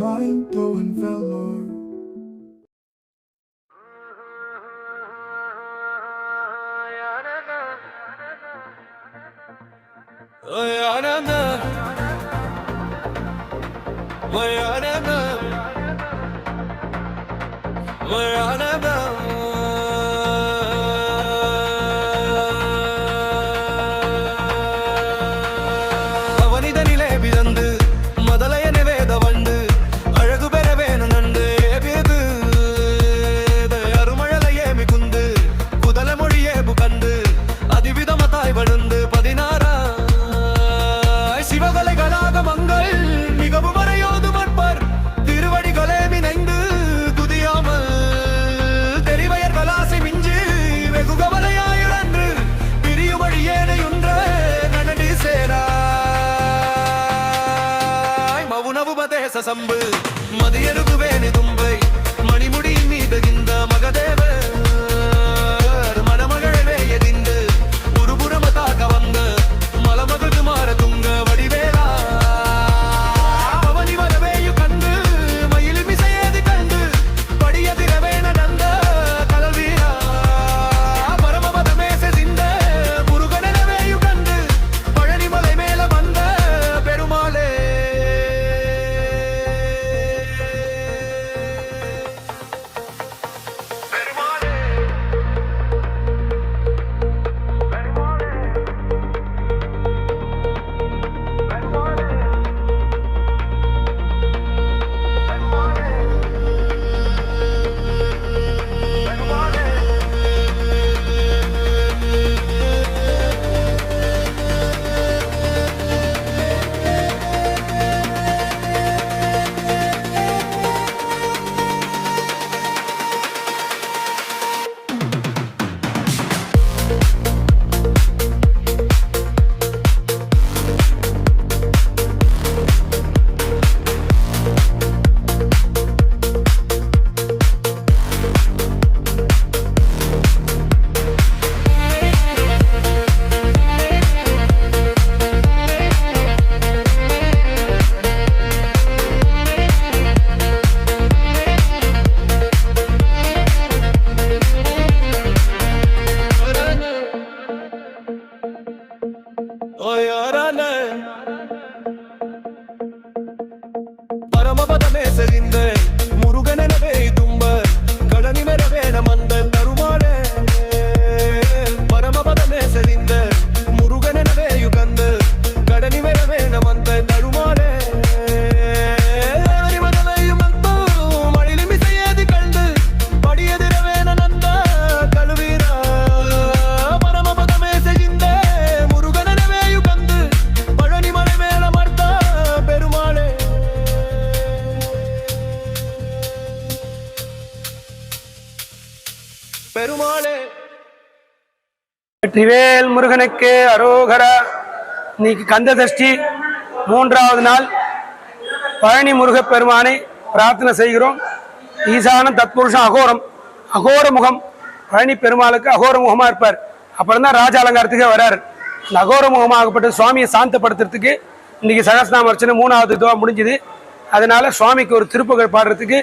mind-blowing velour. அவனிதனிலே பிறந்து மதலையனை வேத வண்டு அழகு பெறவேனு நண்டு ஏபியது அருமழலையே மிகுந்து குதல மொழியே புகண்டு அதிவிதமதாய் வழுந்து 16 சிவகலைகளாக மங்கள் மிகவும் வரையோது மற்பர் திருவடிகளே மினைந்து துதியாமல் தெரிவயர் கலாசை மிஞ்சு வெகு கவலையாயுடன்று பிரியுமடி ஏனையுன்ற நடடி சேராய் மவுனவுபதேச சம்பு மதியருகுவேனி தும்பை மணிமுடி மீதுகின்ற மகதேவ மணமகளவே எதிந்து உருபுறமதாக வந்த மலமகது மாற துங்க வடிவேலா அவனி வரவேயு கண்டு மயில் மிசையது கண்டு படியதிரவே நடந்த கலவீரா பரமபதமே செதிந்த முருகனவேயு கண்டு பழனிமலை மேல வந்த பெருமாளே பரமபதமே செறிந்த முருகனவே தும்ப கடனி மெரவேன மந்த தருமாளே பரமபதமே செறிந்த முருகனவே யுகந்த கடனி மெரவேன மந்த தருமாளே மழிலிமி செய்யது கண்டு படியதிரவேன நந்த கழுவீரா பரமபதமே செறிந்த முருகனவே யுகந்து பழனிமலை மேல மர்த்த பெருமாளே பெருமாளே. வெற்றிவேல் முருகனுக்கு அரோகரா. இன்னைக்கு கந்த சஷ்டி 3வது நாள். பழனி முருகப் பெருமானை பிரார்த்தனை செய்கிறோம். ஈசானம் தத்புருஷம் அகோரம், அகோர முகம். பழனி பெருமாளுக்கு அகோர முகமாக இருப்பார். அப்புறம் தான் ராஜ அலங்காரத்துக்கே வராரு. இந்த அகோர முகமாகப்பட்ட சுவாமியை சாந்தப்படுத்துறதுக்கு இன்னைக்கு சகஸ்நாம அர்ச்சனை 3வது இதுவாக முடிஞ்சுது. அதனால சுவாமிக்கு ஒரு திருப்புகழ் பாடுறதுக்கு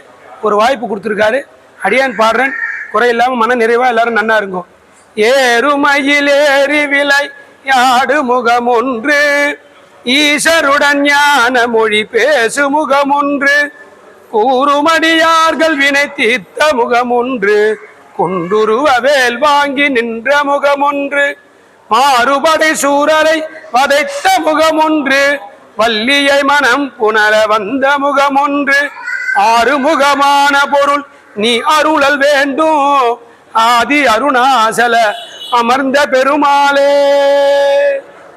ஒரு வாய்ப்பு கொடுத்துருக்காரு. அடியான் பாடுறேன், குறையில்லாமல் மன நிறைவா எல்லாரும் நன்னா இருக்கும். ஏறுமயிலேறி விலை யாடு முகம் ஒன்று, ஈசருடன் ஞான மொழி பேசு முகம் ஒன்று, கூறுமடியார்கள் வினை தீர்த்த முகம் ஒன்று, குண்டுருவ வேல் வாங்கி நின்ற முகம் ஒன்று, மாறுபடை சூரரை வதைத்த முகம் ஒன்று, வள்ளியை மனம் புனர வந்த முகம் ஒன்று, ஆறுமுகமான பொருள் நீ அருளல் வேண்டும், ஆதி அருணாசல அமர்ந்த பெருமாளே.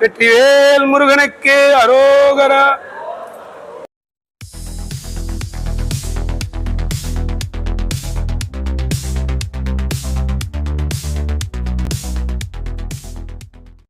வெற்றிவேல் முருகனுக்கு அரோகரா.